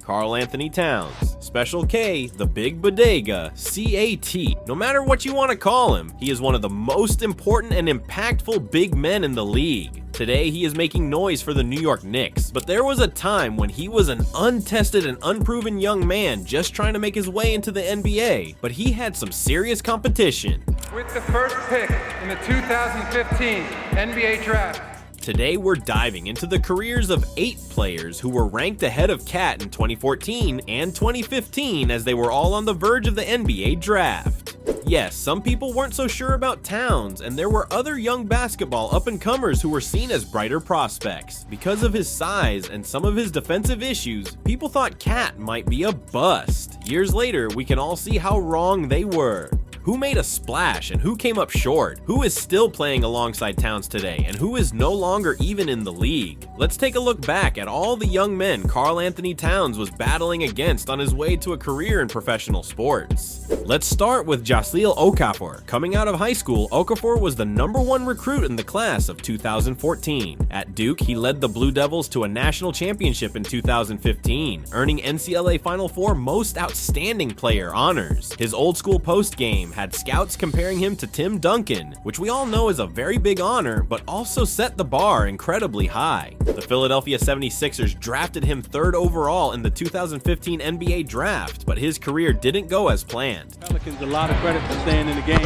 Karl-Anthony Towns. Special K, the Big Bodega, CAT. No matter what you want to call him, he is one of the most important and impactful big men in the league. Today, he is making noise for the New York Knicks, but there was a time when he was an untested and unproven young man just trying to make his way into the NBA, but he had some serious competition. With the first pick in the 2015 NBA Draft. Today, we're diving into the careers of 8 players who were ranked ahead of Cat in 2014 and 2015 as they were all on the verge of the NBA Draft. Yes, some people weren't so sure about Towns, and there were other young basketball up-and-comers who were seen as brighter prospects. Because of his size and some of his defensive issues, people thought Cat might be a bust. Years later, we can all see how wrong they were. Who made a splash and who came up short? Who is still playing alongside Towns today and who is no longer even in the league? Let's take a look back at all the young men Karl-Anthony Towns was battling against on his way to a career in professional sports. Let's start with Jahlil Okafor. Coming out of high school, Okafor was the #1 recruit in the class of 2014. At Duke, he led the Blue Devils to a national championship in 2015, earning NCAA Final Four Most Outstanding Player honors. His old school post game had scouts comparing him to Tim Duncan, which we all know is a very big honor, but also set the bar incredibly high. The Philadelphia 76ers drafted him 3rd overall in the 2015 NBA Draft, but his career didn't go as planned. Pelicans a lot of credit for staying in the game.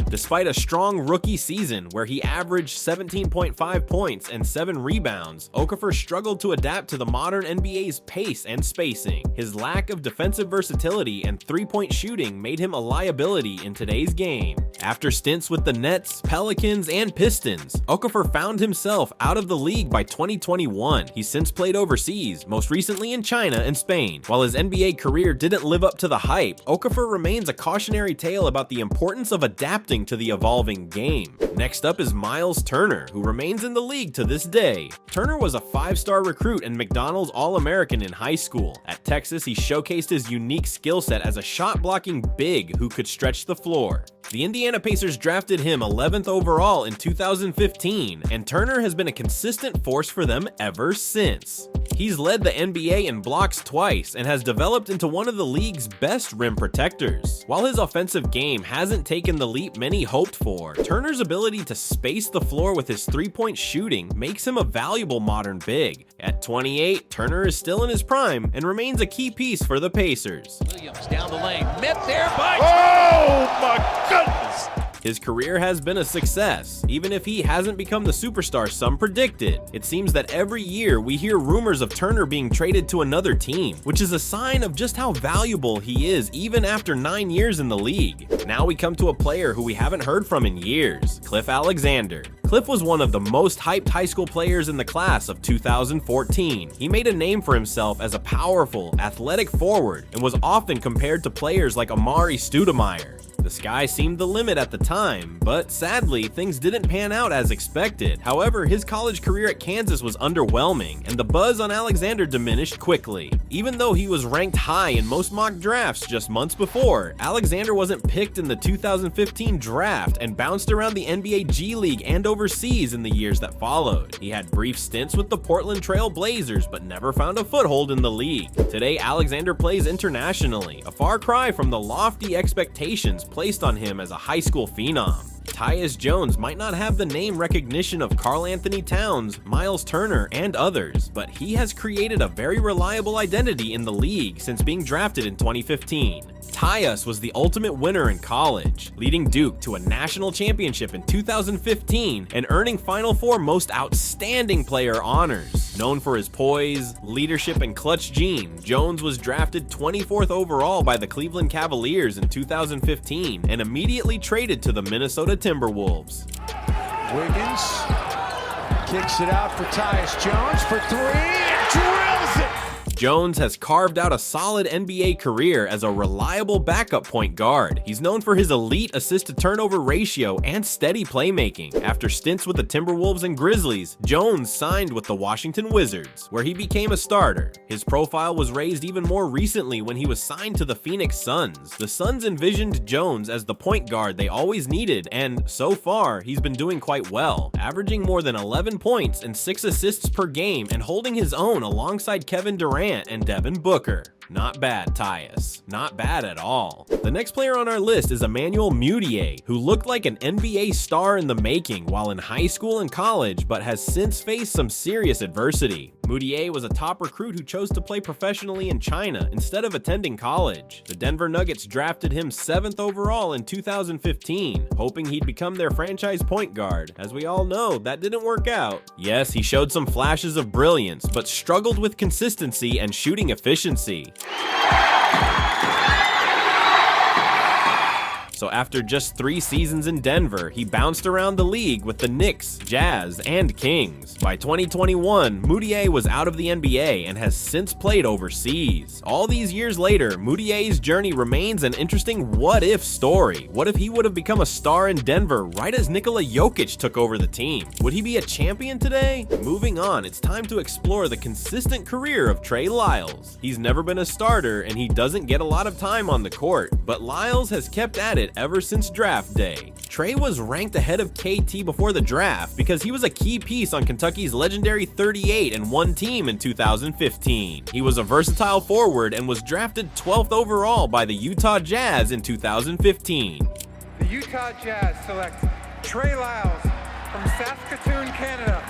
Despite a strong rookie season where he averaged 17.5 points and 7 rebounds, Okafor struggled to adapt to the modern NBA's pace and spacing. His lack of defensive versatility and three-point shooting made him a liability in today's game. After stints with the Nets, Pelicans, and Pistons, Okafor found himself out of the league by 2021. He's since played overseas, most recently in China and Spain. While his NBA career didn't live up to the hype, Okafor remains a cautionary tale about the importance of adapting to the evolving game. Next up is Miles Turner, who remains in the league to this day. Turner was a 5-star recruit and McDonald's All-American in high school. At Texas, he showcased his unique skill set as a shot-blocking big who could stretch the floor. The Indiana Pacers drafted him 11th overall in 2015, and Turner has been a consistent force for them ever since. He's led the NBA in blocks twice and has developed into one of the league's best rim protectors. While his offensive game hasn't taken the leap many hoped for, Turner's ability to space the floor with his three-point shooting makes him a valuable modern big. At 28, Turner is still in his prime and remains a key piece for the Pacers. Williams down the lane, met there by... Oh my goodness! His career has been a success, even if he hasn't become the superstar some predicted. It seems that every year we hear rumors of Turner being traded to another team, which is a sign of just how valuable he is even after 9 years in the league. Now we come to a player who we haven't heard from in years, Cliff Alexander. Cliff was one of the most hyped high school players in the class of 2014. He made a name for himself as a powerful, athletic forward and was often compared to players like Amari Stoudemire. The sky seemed the limit at the time, but sadly, things didn't pan out as expected. However, his college career at Kansas was underwhelming, and the buzz on Alexander diminished quickly. Even though he was ranked high in most mock drafts just months before, Alexander wasn't picked in the 2015 draft and bounced around the NBA G League and overseas in the years that followed. He had brief stints with the Portland Trail Blazers, but never found a foothold in the league. Today, Alexander plays internationally, a far cry from the lofty expectations placed on him as a high school phenom. Tyus Jones might not have the name recognition of Karl-Anthony Towns, Miles Turner, and others, but he has created a very reliable identity in the league since being drafted in 2015. Tyus was the ultimate winner in college, leading Duke to a national championship in 2015 and earning Final Four Most Outstanding Player honors. Known for his poise, leadership, and clutch gene, Jones was drafted 24th overall by the Cleveland Cavaliers in 2015 and immediately traded to the Minnesota Timberwolves. Wiggins kicks it out for Tyus Jones for 3 and drills it. Jones has carved out a solid NBA career as a reliable backup point guard. He's known for his elite assist-to-turnover ratio and steady playmaking. After stints with the Timberwolves and Grizzlies, Jones signed with the Washington Wizards, where he became a starter. His profile was raised even more recently when he was signed to the Phoenix Suns. The Suns envisioned Jones as the point guard they always needed, and so far, he's been doing quite well, averaging more than 11 points and 6 assists per game and holding his own alongside Kevin Durant and Devin Booker. Not bad, Tyus. Not bad at all. The next player on our list is Emmanuel Mudiay, who looked like an NBA star in the making while in high school and college, but has since faced some serious adversity. Mudiay was a top recruit who chose to play professionally in China instead of attending college. The Denver Nuggets drafted him 7th overall in 2015, hoping he'd become their franchise point guard. As we all know, that didn't work out. Yes, he showed some flashes of brilliance, but struggled with consistency and shooting efficiency. So after just 3 seasons in Denver, he bounced around the league with the Knicks, Jazz, and Kings. By 2021, Mudiay was out of the NBA and has since played overseas. All these years later, Mudiay's journey remains an interesting what-if story. What if he would have become a star in Denver right as Nikola Jokic took over the team? Would he be a champion today? Moving on, it's time to explore the consistent career of Trey Lyles. He's never been a starter and he doesn't get a lot of time on the court, but Lyles has kept at it ever since draft day. Trey was ranked ahead of KT before the draft because he was a key piece on Kentucky's legendary 38-1 team in 2015. He was a versatile forward and was drafted 12th overall by the Utah Jazz in 2015. The Utah Jazz select Trey Lyles from Saskatoon, Canada,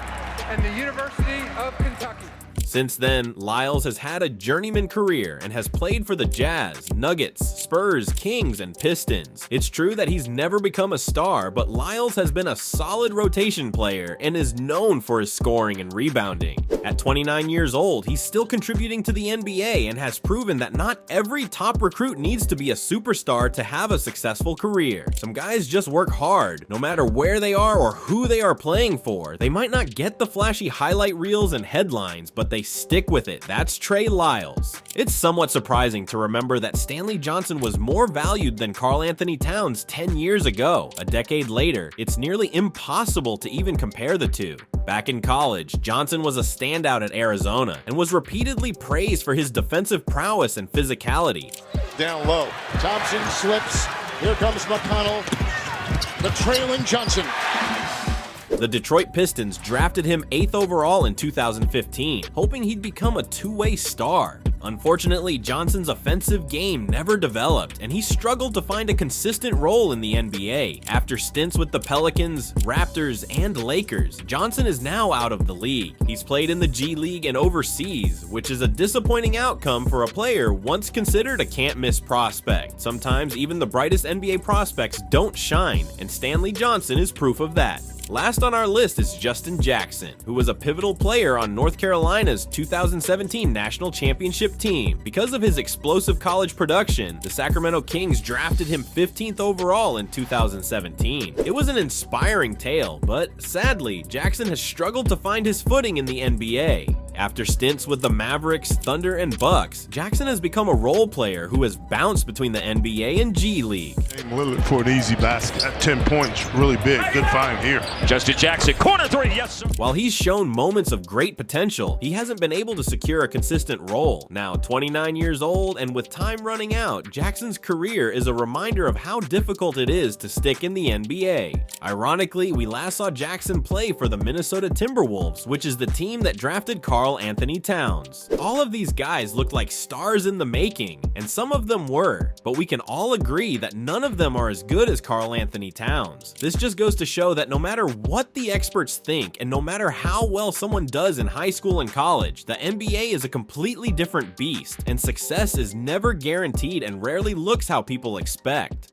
and the University of Kentucky. Since then, Lyles has had a journeyman career and has played for the Jazz, Nuggets, Spurs, Kings, and Pistons. It's true that he's never become a star, but Lyles has been a solid rotation player and is known for his scoring and rebounding. At 29 years old, he's still contributing to the NBA and has proven that not every top recruit needs to be a superstar to have a successful career. Some guys just work hard, no matter where they are or who they are playing for. They might not get the flashy highlight reels and headlines, but they stick with it. That's Trey Lyles. It's somewhat surprising to remember that Stanley Johnson was more valued than Karl-Anthony Towns 10 years ago. A decade later, it's nearly impossible to even compare the two. Back in college, Johnson was a standout at Arizona and was repeatedly praised for his defensive prowess and physicality. Down low, Thompson slips. Here comes McConnell, the trailing Johnson. The Detroit Pistons drafted him 8th overall in 2015, hoping he'd become a two-way star. Unfortunately, Johnson's offensive game never developed, and he struggled to find a consistent role in the NBA. After stints with the Pelicans, Raptors, and Lakers, Johnson is now out of the league. He's played in the G League and overseas, which is a disappointing outcome for a player once considered a can't-miss prospect. Sometimes even the brightest NBA prospects don't shine, and Stanley Johnson is proof of that. Last on our list is Justin Jackson, who was a pivotal player on North Carolina's 2017 National Championship team. Because of his explosive college production, the Sacramento Kings drafted him 15th overall in 2017. It was an inspiring tale, but sadly, Jackson has struggled to find his footing in the NBA. After stints with the Mavericks, Thunder, and Bucks, Jackson has become a role player who has bounced between the NBA and G League. Lillard for an easy basket at 10 points, really big. Good find here. Justin Jackson, corner three, yes sir. While he's shown moments of great potential, he hasn't been able to secure a consistent role. Now 29 years old and with time running out, Jackson's career is a reminder of how difficult it is to stick in the NBA. Ironically, we last saw Jackson play for the Minnesota Timberwolves, which is the team that drafted Karl-Anthony Towns. All of these guys looked like stars in the making, and some of them were, but we can all agree that none of them are as good as Karl-Anthony Towns. This just goes to show that no matter what the experts think, and no matter how well someone does in high school and college, the NBA is a completely different beast, and success is never guaranteed and rarely looks how people expect.